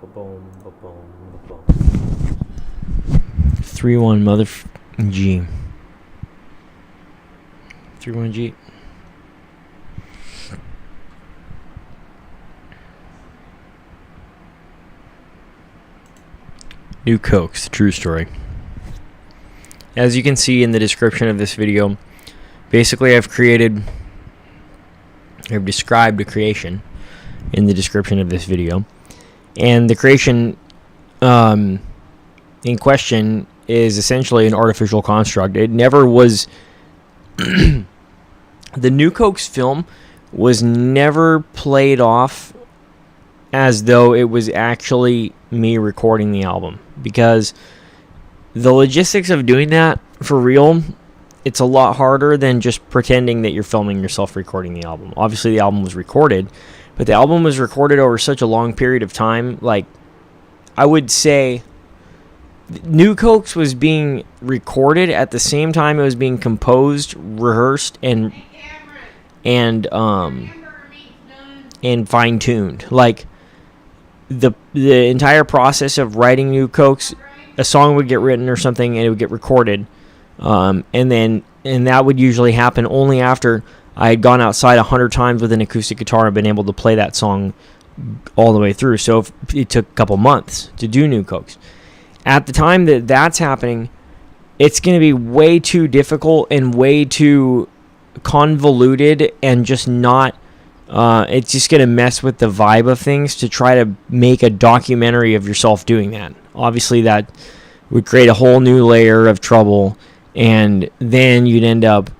Ba-boom, ba-boom, ba-boom. 3-1 mother G. 3-1 G. Nuke Hoax, the true story. As you can see in the description of this video, basically I've described a creation in the description of this video. And the creation in question is essentially an artificial construct. It never was... the Nuke Hoax film was never played off as though it was actually me recording the album, because the logistics of doing that for real, it's a lot harder than just pretending that you're filming yourself recording the album. Obviously the album was recorded, but the album was recorded over such a long period of time. Like, I would say Nuke Hoax was being recorded at the same time it was being composed, rehearsed, and fine-tuned. Like, the entire process of writing Nuke Hoax, a song would get written or something and it would get recorded, and that would usually happen only after I had gone outside 100 times with an acoustic guitar and been able to play that song all the way through. So it took a couple months to do Nuke Hoax. At the time that that's happening, it's going to be way too difficult and way too convoluted and just not... it's just going to mess with the vibe of things to try to make a documentary of yourself doing that. Obviously, that would create a whole new layer of trouble, and then you'd end up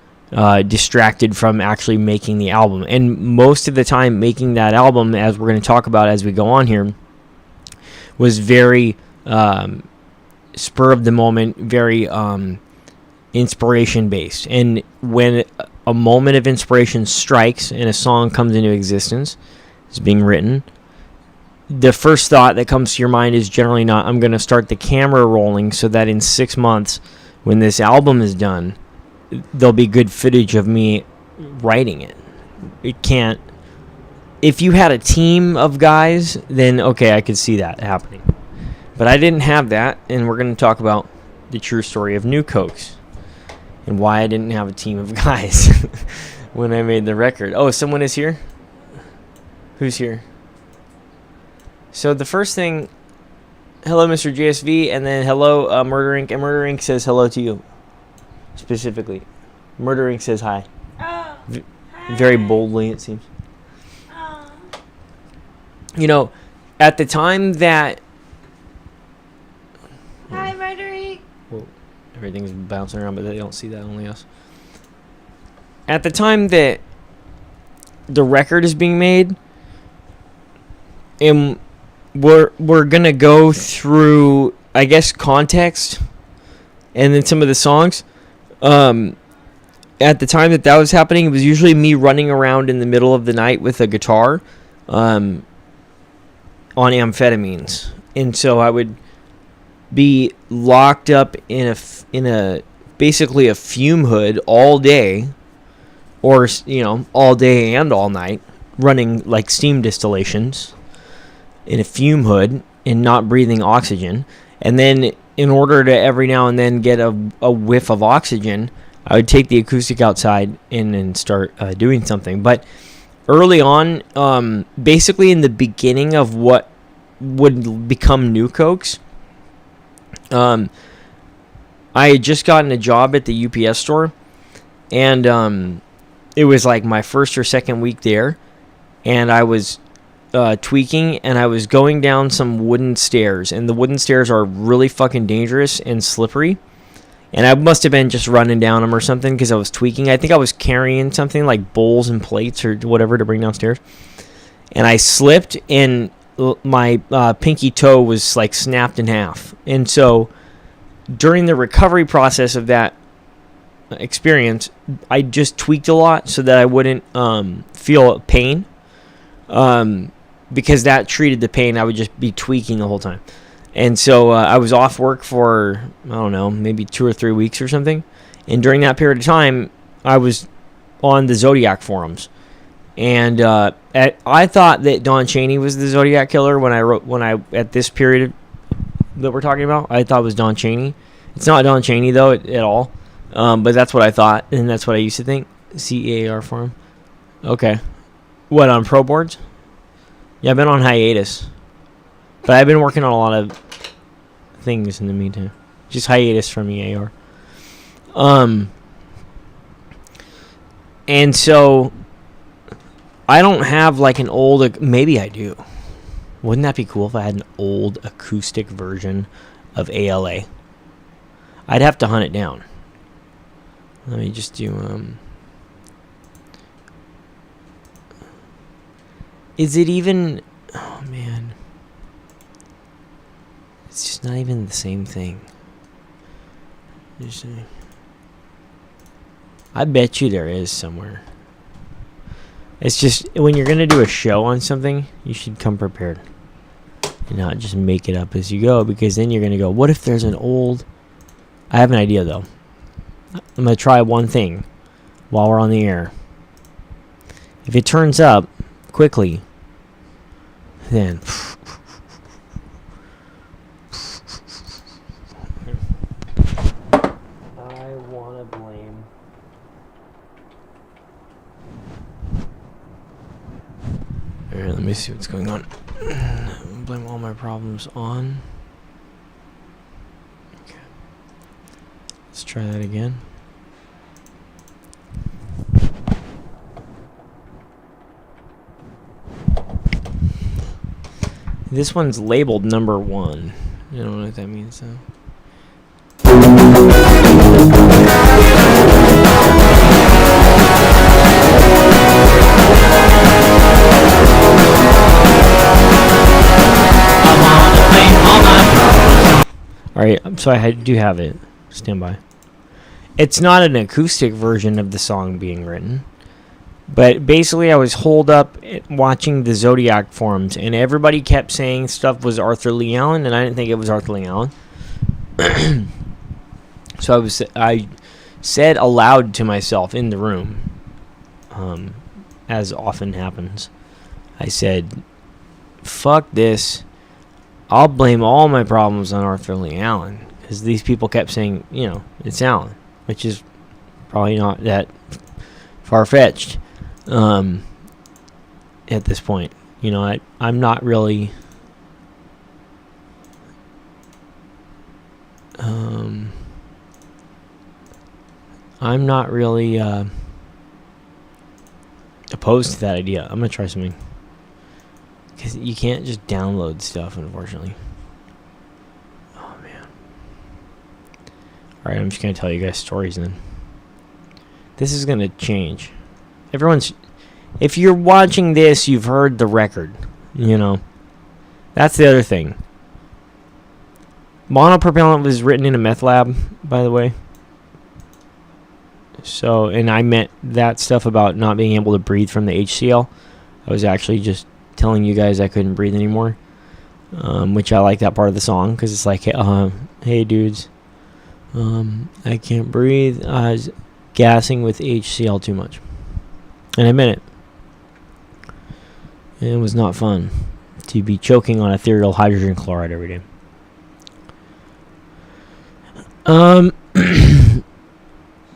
distracted from actually making the album. And most of the time, making that album, as we're going to talk about as we go on here, was very spur of the moment, very inspiration-based. And when a moment of inspiration strikes and a song comes into existence, is being written, the first thought that comes to your mind is generally not, I'm going to start the camera rolling so that in 6 months, when this album is done, there'll be good footage of me writing it. It can't... If you had a team of guys, then okay, I could see that happening. But I didn't have that, and we're going to talk about the true story of Nuke Hoax and why I didn't have a team of guys when I made the record. Oh, someone is here? Who's here? So the first thing, hello, Mr. JSV, and then hello, Murder Inc. And Murder Inc. says hello to you, specifically. Murder Inc. says hi. Oh, hi. Very boldly, it seems. Oh. You know, at the time that... Hi, Murder Inc. Well, everything's bouncing around, but they don't see that, only us. At the time that the record is being made, and we're gonna go through, I guess, context, and then some of the songs. At the time that was happening, it was usually me running around in the middle of the night with a guitar, on amphetamines, and so I would be locked up in a basically a fume hood all day, or all day and all night, running like steam distillations in a fume hood and not breathing oxygen. And then in order to every now and then get a whiff of oxygen, I would take the acoustic outside and start doing something. But early on, basically in the beginning of what would become Nuke Hoax, I had just gotten a job at the UPS store, and it was like my first or second week there, and I was tweaking, and I was going down some wooden stairs, and the wooden stairs are really fucking dangerous and slippery, and I must have been just running down them or something because I was tweaking. I think I was carrying something like bowls and plates or whatever to bring downstairs, and I slipped, and my pinky toe was like snapped in half. And so during the recovery process of that experience, I just tweaked a lot so that I wouldn't feel pain, because that treated the pain. I would just be tweaking the whole time. And so I was off work for, I don't know, maybe 2 or 3 weeks or something. And during that period of time, I was on the Zodiac forums. And I thought that Don Chaney was the Zodiac killer when I at this period that we're talking about. I thought it was Don Chaney. It's not Don Chaney though at all. But that's what I thought, and that's what I used to think. CEAR for him. Okay. What, on pro boards? Yeah, I've been on hiatus. But I've been working on a lot of things in the meantime. Just hiatus from EAR. And so I don't have like an old... Maybe I do. Wouldn't that be cool if I had an old acoustic version of ALA? I'd have to hunt it down. Let me just do... Is it even... Oh, man. It's just not even the same thing. I bet you there is somewhere. It's just, when you're going to do a show on something, you should come prepared. And not just make it up as you go, because then you're going to go, what if there's an old... I have an idea, though. I'm going to try one thing while we're on the air. If it turns up quickly, then... I want to blame... Alright, let me see what's going on. Blame all my problems on... Okay. Let's try that again. This one's labeled number 1. I don't know what that means, though. Alright, so I do have it. Stand by. It's not an acoustic version of the song being written. But basically, I was holed up watching the Zodiac forums, and everybody kept saying stuff was Arthur Lee Allen, and I didn't think it was Arthur Lee Allen. So I said aloud to myself in the room, as often happens, I said, fuck this. I'll blame all my problems on Arthur Lee Allen, because these people kept saying, you know, it's Allen, which is probably not that far-fetched. At this point, you know, I'm not really opposed to that idea. I'm gonna try something, because you can't just download stuff, unfortunately. Oh man. Alright, I'm just gonna tell you guys stories then. This is gonna change. If you're watching this, you've heard the record, you know. That's the other thing. Monopropellant was written in a meth lab, by the way. So, and I meant that stuff about not being able to breathe from the HCl. I was actually just telling you guys I couldn't breathe anymore. Which I like that part of the song, because it's like, hey dudes, I can't breathe. I was gassing with HCl too much. And I meant it. And it was not fun to be choking on ethereal hydrogen chloride every day.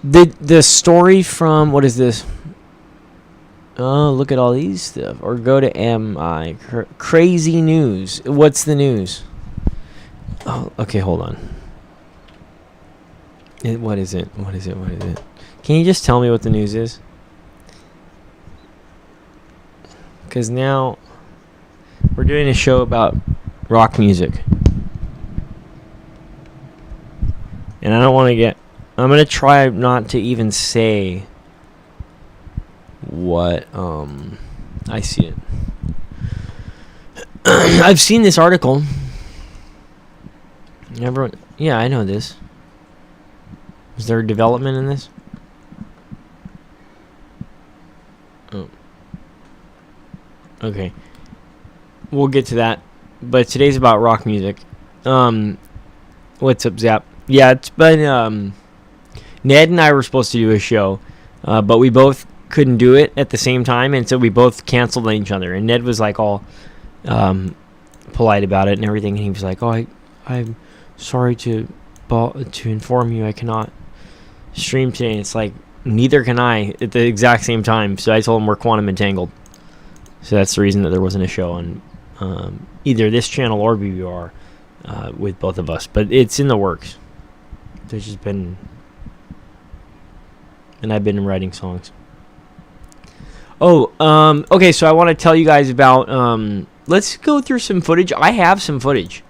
The story from, what is this? Oh, look at all these stuff. Or go to MI. Crazy news. What's the news? Oh, okay, hold on. What is it? What is it? What is it? Can you just tell me what the news is? Because now we're doing a show about rock music. And I don't want to get... I'm going to try not to even say what... I see it. I've seen this article. Everyone... Yeah, I know this. Is there development in this? Oh. Okay. We'll get to that. But today's about rock music. What's up, Zap? Yeah, it's been... Ned and I were supposed to do a show. But we both couldn't do it at the same time, and so we both canceled on each other. And Ned was like all polite about it and everything, and he was like, "Oh, I'm sorry to inform you I cannot stream today." And it's like, neither can I at the exact same time. So I told him we're quantum entangled. So that's the reason that there wasn't a show on either this channel or BBR with both of us. But it's in the works. There's just been... And I've been writing songs. Oh, okay, so I want to tell you guys about... let's go through some footage. I have some footage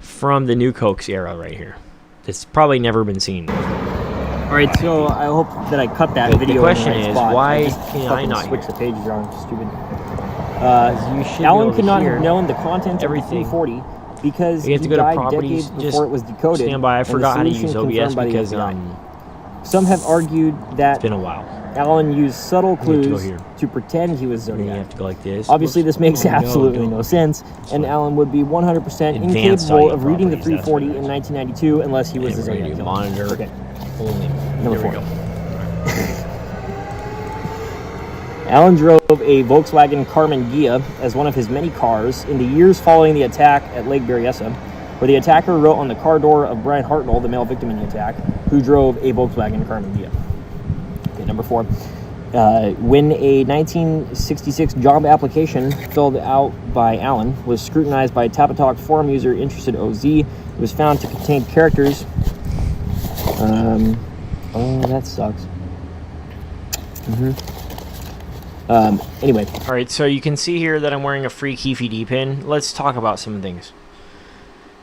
from the Nuke Hoax era right here. It's probably never been seen. Alright, so I hope that I cut that video. The question in the right is, spot. why just can I not switch hear? the pages around? Stupid. You should Alan be could able not to have hear known the content everything. of the 340 because You have he to go to died properties, decades just before it was decoded. stand by. I and the forgot how to use solution OBS confirmed by the because FBI. Some have argued that it's been a while. Alan used subtle You have to go clues here. to pretend he was And then you Zodiac. have to go like this. Obviously, this makes Oh, no, absolutely don't. no sense, and Alan would be 100% Advanced incapable audio of reading the properties, that's 340 what it in is. 1992 unless he was And the we're gonna Zodiac. do killer. monitor Okay. only. Number There we 4. go. Alan drove a Volkswagen Carmen Ghia as one of his many cars in the years following the attack at Lake Berryessa, where the attacker wrote on the car door of Brian Hartnell, the male victim in the attack, who drove a Volkswagen Carmen Ghia. Okay, number 4. When a 1966 job application filled out by Alan was scrutinized by Tapatalk forum user Interested OZ, it was found to contain characters. Oh, that sucks. Anyway. All right, so you can see here that I'm wearing a free Keefy D pin. Let's talk about some things.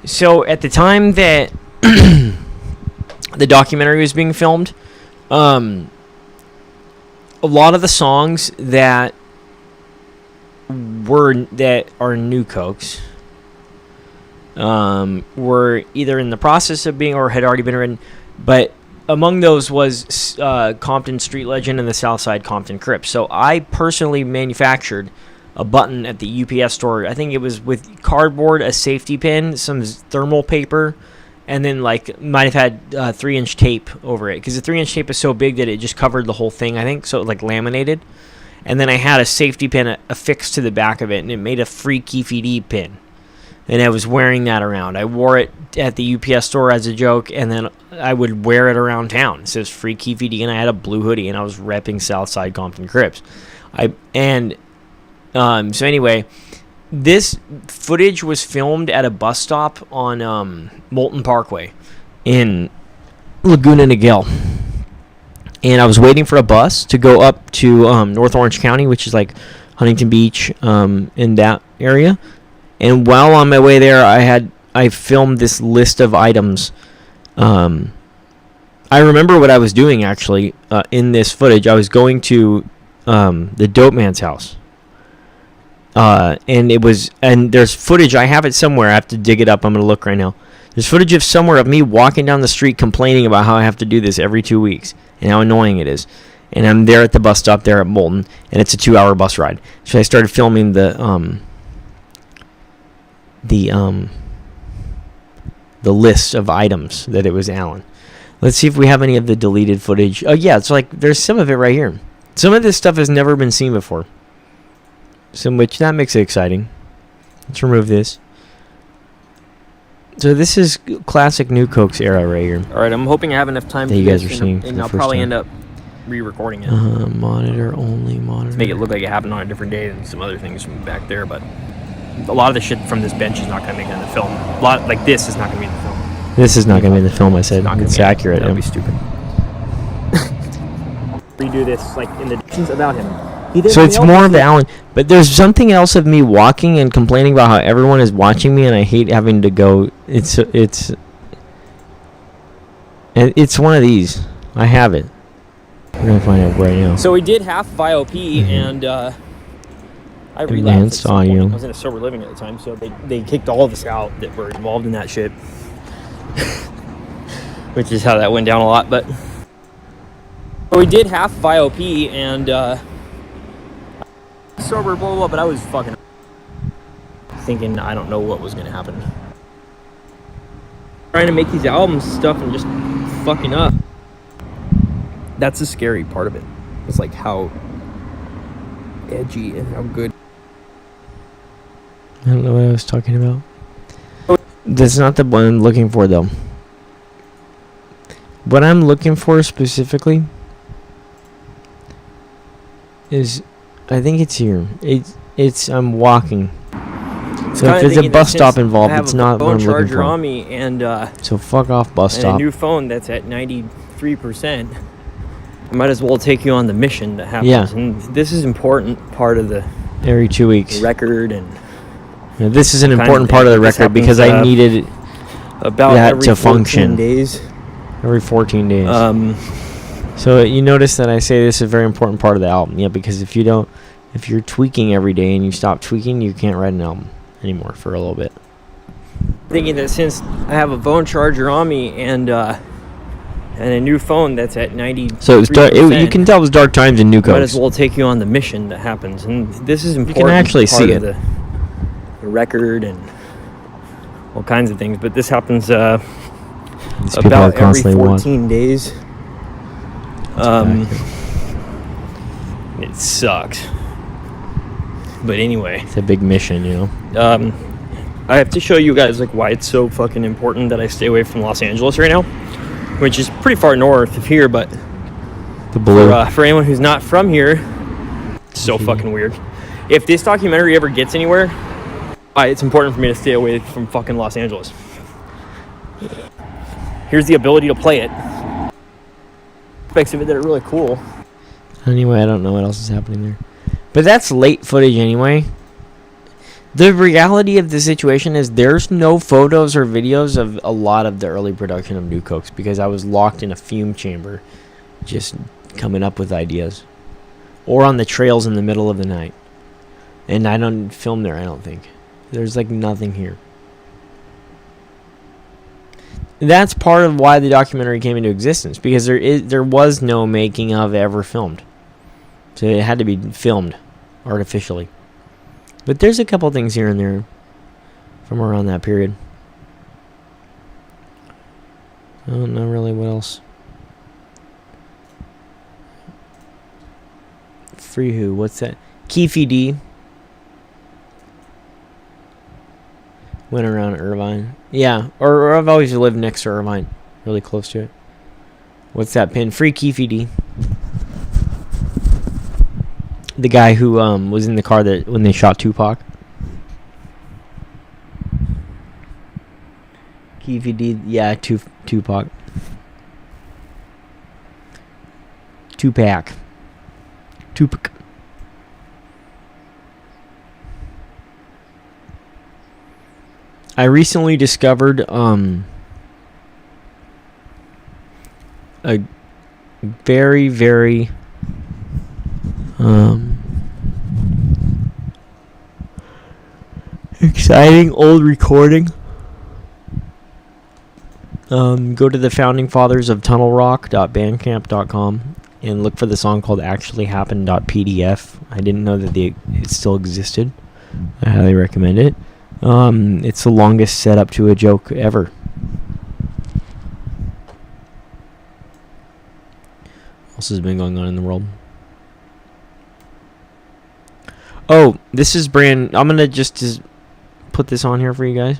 So at the time that the documentary was being filmed, a lot of the songs that are Nuke Hoax were either in the process of being or had already been written, but among those was Compton Street Legend and the Southside Compton Crips. So I personally manufactured a button at the UPS store. I think it was with cardboard, a safety pin, some thermal paper, and then like might have had 3-inch tape over it, because the 3-inch tape is so big that it just covered the whole thing, I think, so it like laminated. And then I had a safety pin affixed to the back of it, and it made a free Keefy D pin. And I was wearing that around. I wore it at the UPS store as a joke, and then I would wear it around town. It says free Keefy D, and I had a blue hoodie, and I was repping Southside Compton Crips. So anyway, this footage was filmed at a bus stop on Moulton Parkway in Laguna Niguel. And I was waiting for a bus to go up to North Orange County, which is like Huntington Beach, in that area. And while on my way there, I filmed this list of items. I remember what I was doing, actually, in this footage. I was going to the dope man's house. And there's footage. I have it somewhere. I have to dig it up. I'm going to look right now. There's footage of somewhere of me walking down the street complaining about how I have to do this every 2 weeks and how annoying it is. And I'm there at the bus stop there at Moulton, and it's a 2-hour bus ride. So I started filming the list of items that it was Alan. Let's see if we have any of the deleted footage. Oh yeah, it's like there's some of it right here. Some of this stuff has never been seen before. Which that makes it exciting. Let's remove this. So this is classic Nuke Hoax era right here. All right, I'm hoping I have enough time that to you guys are seeing, and I'll probably end up re-recording it. Monitor only, monitor. To make it look like it happened on a different day than some other things from back there, but a lot of the shit from this bench is not going to make it in the film. A lot like this is not going to be in the film. This is not going to be in the film, I said. Not It's gonna be. accurate. That'd be stupid. Redo this like in the dictions about him. So it's more of Alan, but there's something else of me walking and complaining about how everyone is watching me, and I hate having to go. It's one of these. I have it. We're gonna find out right now. So we did half of IOP, and I relapsed. Advanced audio. I was in a sober living at the time, so they kicked all of us out that were involved in that shit. Which is how that went down a lot, but we did half of IOP, and sober, blah, blah, blah, but I was fucking thinking I don't know what was going to happen. Trying to make these albums stuff and just fucking up. That's the scary part of it. It's like how edgy and how good. I don't know what I was talking about. That's not the one I'm looking for, though. What I'm looking for specifically is, I think it's here. It's I'm walking. So if there's a bus stop involved, it's not what I'm looking for. On me and so fuck off, bus stop. And a new phone that's at 93%. I might as well take you on the mission that happens. Yeah. And this is important part of the every 2 weeks record, and this is an important part of the record because I needed about that to function. Days. Every 14 days. So you notice that I say this is a very important part of the album. Yeah, because if you're tweaking every day and you stop tweaking, you can't write an album anymore for a little bit. Thinking that since I have a phone charger on me and a new phone that's at 90, so it's dark. You can tell it was dark times in Nuke Hoax. Might as well take you on the mission that happens, and this is important. You can actually see it. The record and all kinds of things, but this happens about every 14 days. It sucks. But anyway, it's a big mission, you know. I have to show you guys like why it's so fucking important that I stay away from Los Angeles right now, which is pretty far north of here. But the blue. For anyone who's not from here, it's so fucking weird. If this documentary ever gets anywhere, it's important for me to stay away from fucking Los Angeles. Here's the ability to play it. Aspects of it that are really cool. Anyway, I don't know what else is happening there. But that's late footage anyway. The reality of the situation is there's no photos or videos of a lot of the early production of Nuke Hoax because I was locked in a fume chamber just coming up with ideas. Or on the trails in the middle of the night. And I don't film there, I don't think. There's like nothing here. That's part of why the documentary came into existence, because there was no making of ever filmed. So it had to be filmed artificially. But there's a couple things here and there from around that period. I don't know really what else. Free Who? What's that? Keefy D. Went around Irvine. Yeah, or I've always lived next to Irvine. Really close to it. What's that pin? Free Keefy D. The guy who was in the car that when they shot Tupac. Keefy D. Yeah, Tupac. Tupac. I recently discovered a very, very exciting old recording. Go to the founding fathers of tunnelrock.bandcamp.com and look for the song called actuallyhappened.pdf. I didn't know that it still existed. I highly recommend it. It's the longest setup to a joke ever. What else has been going on in the world? Oh, this is I'm gonna just put this on here for you guys.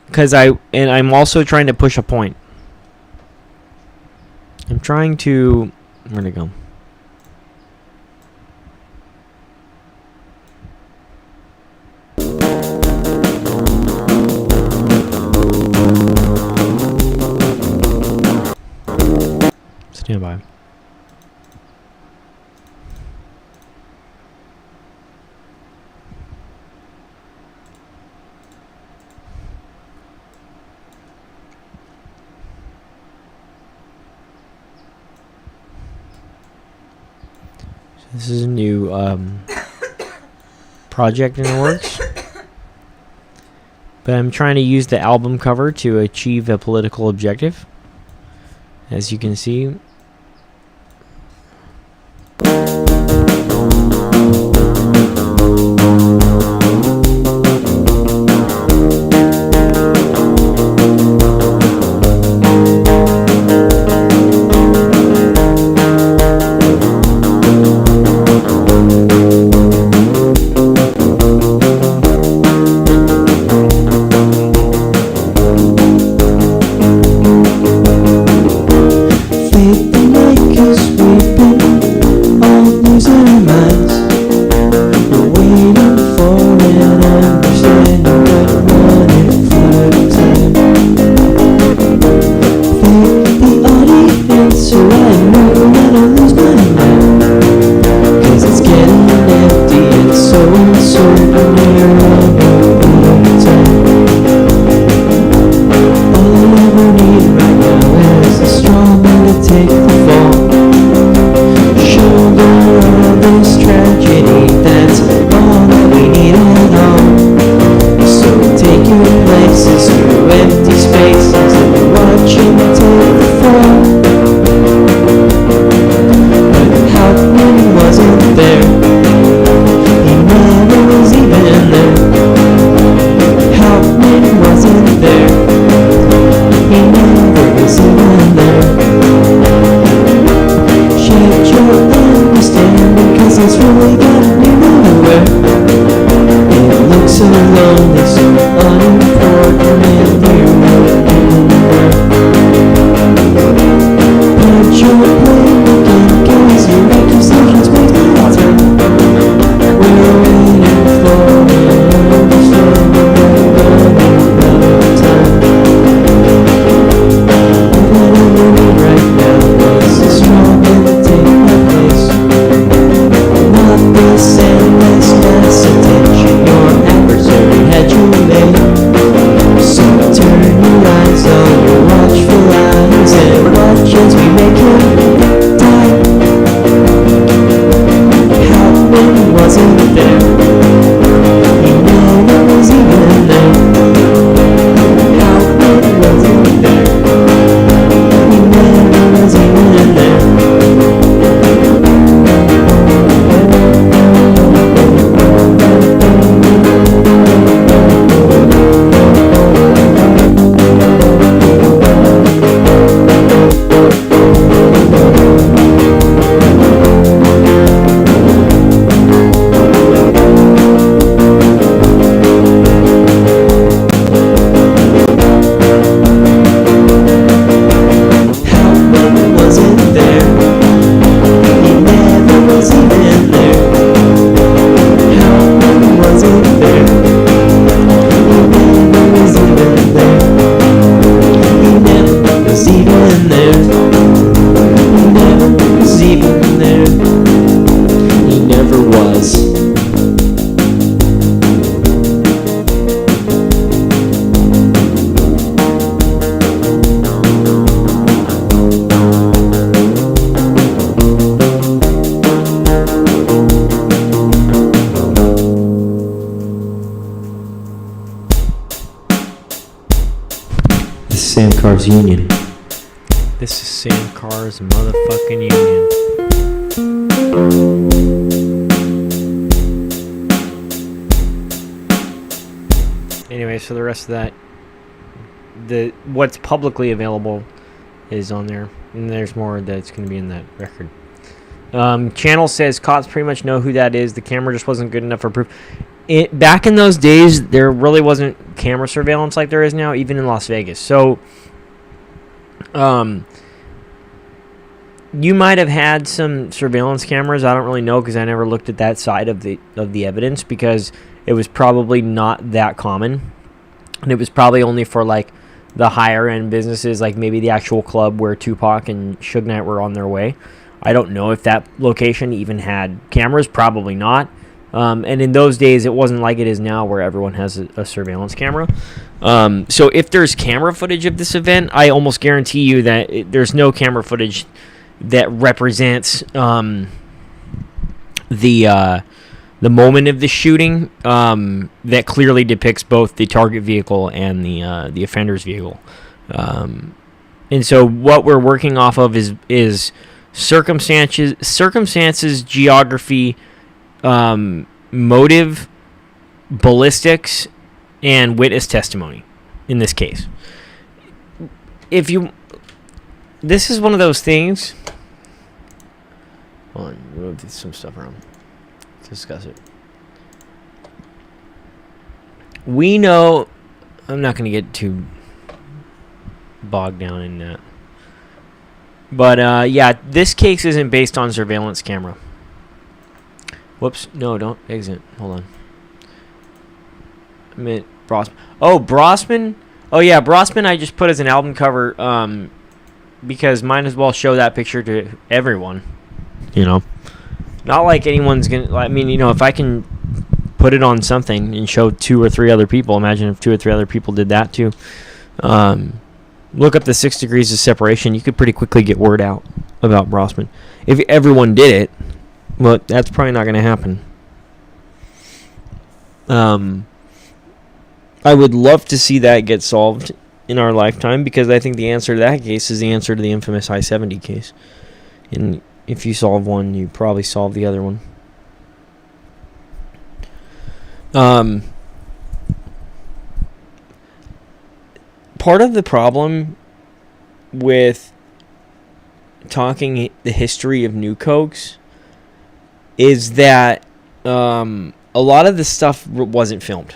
Because I'm also trying to push a point. I'm trying to... Where'd it go? Stand by. This is a new project in the works. But I'm trying to use the album cover to achieve a political objective. As you can see. Sam Carr's Union. This is Sam Carr's motherfucking Union. Anyway, so the rest of that, what's publicly available is on there, and there's more that's going to be in that record. Channel says cops pretty much know who that is. The camera just wasn't good enough for proof. Back in those days, there really wasn't camera surveillance like there is now, even in Las Vegas. So, you might have had some surveillance cameras. I don't really know because I never looked at that side of the evidence because it was probably not that common, and it was probably only for like the higher end businesses, like maybe the actual club where Tupac and Suge Knight were on their way. I don't know if that location even had cameras. Probably not. And in those days, it wasn't like it is now where everyone has a surveillance camera. So if there's camera footage of this event, I almost guarantee you that there's no camera footage that represents the moment of the shooting that clearly depicts both the target vehicle and the offender's vehicle. And so what we're working off of is circumstances, geography, motive, ballistics, and witness testimony in this case. This is one of those things. Hold on, move some stuff around. Let's discuss it. We know, I'm not going to get too bogged down in that. But, yeah, this case isn't based on surveillance camera. Whoops. No, don't exit. Hold on. I meant Brosman. Oh, Brosman? Oh, yeah, Brosman I just put as an album cover because might as well show that picture to everyone. You know? Not like anyone's going to... I mean, you know, if I can put it on something and show 2 or 3 other people, imagine if 2 or 3 other people did that too. Look up the 6 degrees of separation. You could pretty quickly get word out about Brosman. If everyone did it, well, that's probably not going to happen. I would love to see that get solved in our lifetime because I think the answer to that case is the answer to the infamous I-70 case. And if you solve one, you probably solve the other one. Part of the problem with talking the history of Nuke Hoax is that a lot of the stuff wasn't filmed.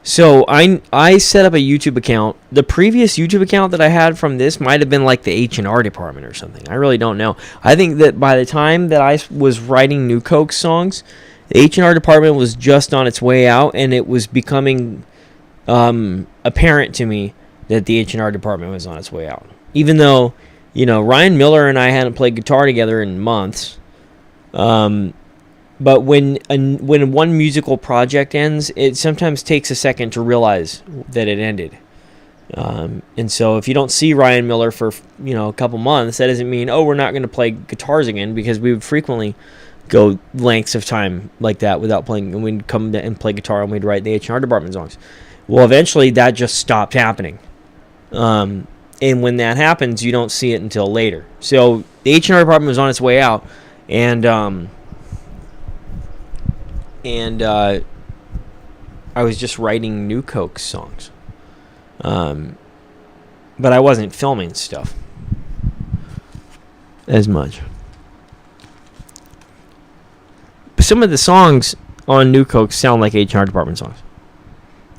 So I set up a YouTube account. The previous YouTube account that I had from this might have been like the H&R department or something. I really don't know. I think that by the time that I was writing Nuke Hoax songs, the H&R department was just on its way out, and it was becoming apparent to me that the H&R department was on its way out. Even though, you know, Ryan Miller and I hadn't played guitar together in months. But when one musical project ends, it sometimes takes a second to realize that it ended. And so if you don't see Ryan Miller for, you know, a couple months, that doesn't mean, oh, we're not going to play guitars again, because we would frequently go lengths of time like that without playing, and we'd come and play guitar and we'd write the H&R department songs. Well, eventually that just stopped happening. And when that happens, you don't see it until later. So the H&R department was on its way out, and I was just writing Nuke Hoax songs. But I wasn't filming stuff as much. Some of the songs on Nuke Hoax sound like H&R department songs.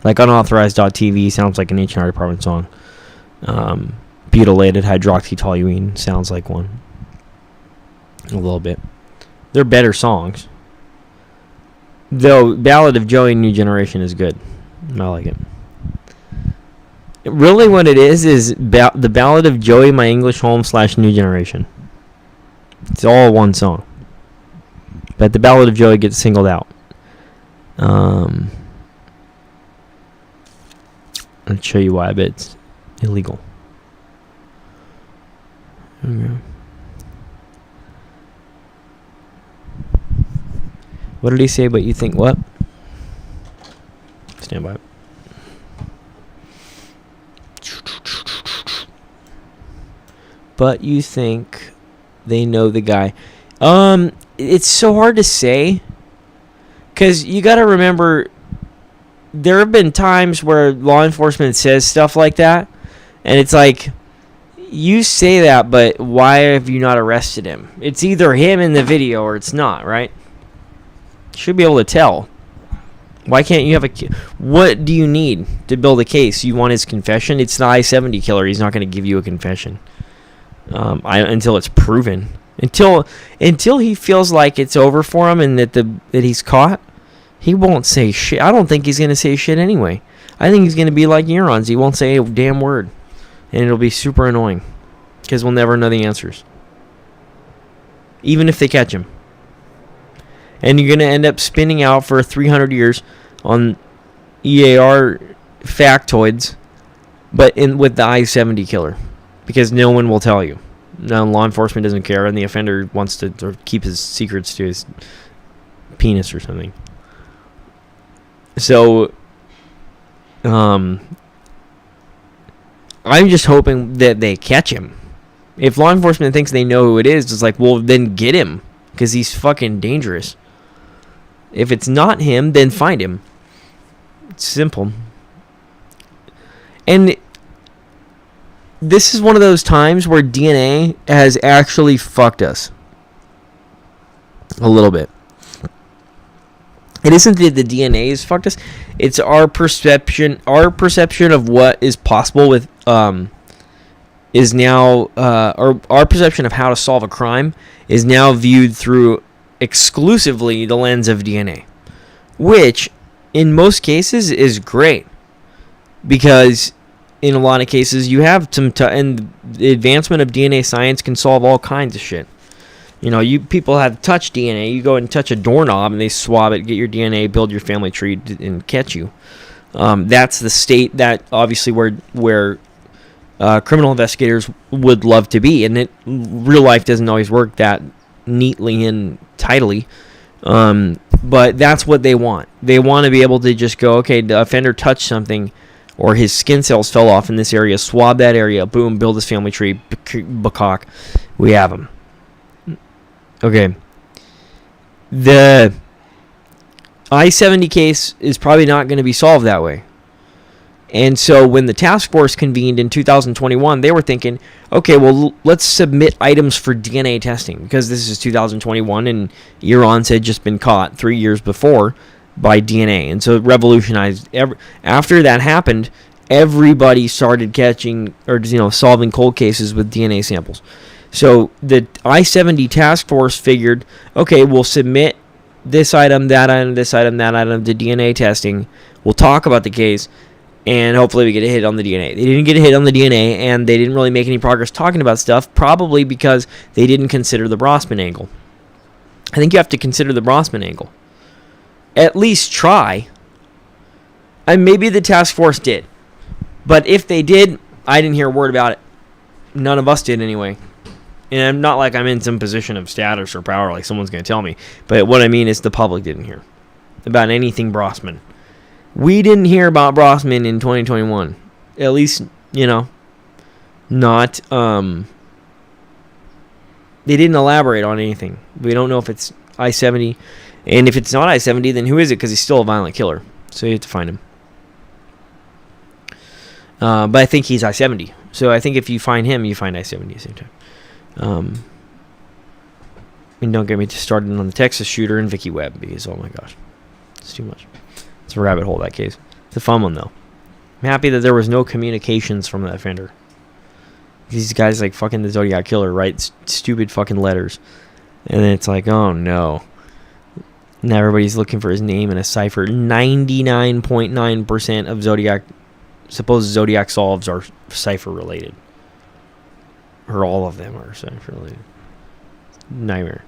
Like Unauthorized.tv sounds like an H&R department song. Butylated hydroxytoluene sounds like one. A little bit. They're better songs. Though Ballad of Joey New Generation is good. I like it. Really what it is the Ballad of Joey My English Home / New Generation. It's all one song. But the Ballad of Joey gets singled out. I'll show you why, but it's illegal. Okay. What did he say? But you think what? Stand by. but you think they know the guy. It's so hard to say, because you got to remember, there have been times where law enforcement says stuff like that, and it's like, you say that, but why have you not arrested him? It's either him in the video or it's not, right? Should be able to tell. Why can't you have what do you need to build a case? You want his confession? It's the I-70 killer. He's not going to give you a confession until it's proven. Until he feels like it's over for him and that he's caught, he won't say shit. I don't think he's going to say shit anyway. I think he's going to be like neurons. He won't say a damn word. And it'll be super annoying because we'll never know the answers. Even if they catch him. And you're going to end up spinning out for 300 years on EAR factoids, but with the I-70 killer. Because no one will tell you. No, law enforcement doesn't care, and the offender wants to keep his secrets to his penis or something. So, I'm just hoping that they catch him. If law enforcement thinks they know who it is, it's like, well, then get him. Because he's fucking dangerous. If it's not him, then find him. It's simple. And this is one of those times where DNA has actually fucked us. A little bit. It isn't that the DNA has fucked us. It's our perception of what is possible with is now or our perception of how to solve a crime is now viewed through exclusively the lens of DNA, which in most cases is great, because in a lot of cases you have some and the advancement of DNA science can solve all kinds of shit. You know, people have touch DNA. You go and touch a doorknob and they swab it, get your DNA, build your family tree, and catch you. That's the state that obviously where criminal investigators would love to be, and real life doesn't always work that neatly and tidily. But that's what they want. They want to be able to just go, okay, the offender touched something, or his skin cells fell off in this area, swab that area, boom, build his family tree, bakak, we have him. Okay. The I-70 case is probably not going to be solved that way. And so when the task force convened in 2021, they were thinking, okay, well, let's submit items for DNA testing, because this is 2021 and Iran's had just been caught 3 years before by DNA. And so it revolutionized. After that happened, everybody started catching or solving cold cases with DNA samples. So the I-70 task force figured, okay, we'll submit this item, that item, this item, that item to DNA testing. We'll talk about the case, and hopefully we get a hit on the DNA. They didn't get a hit on the DNA, and they didn't really make any progress talking about stuff, probably because they didn't consider the Brosman angle. I think you have to consider the Brosman angle. At least try. And maybe the task force did. But if they did, I didn't hear a word about it. None of us did anyway. And I'm not like I'm in some position of status or power like someone's going to tell me. But what I mean is the public didn't hear about anything Brosman. We didn't hear about Brosman in 2021. At least, not, they didn't elaborate on anything. We don't know if it's I-70. And if it's not I-70, then who is it? Because he's still a violent killer. So you have to find him. But I think he's I-70. So I think if you find him, you find I-70 at the same time. And don't get me started on the Texas shooter and Vicky Webb, because, oh my gosh, it's too much. It's a rabbit hole, that case. It's a fun one, though. I'm happy that there was no communications from the offender. These guys, like fucking the Zodiac Killer, write stupid fucking letters. And then it's like, oh no. Now everybody's looking for his name in a cipher. 99.9% of supposed Zodiac solves are cipher related. Or all of them are cipher related. Nightmare.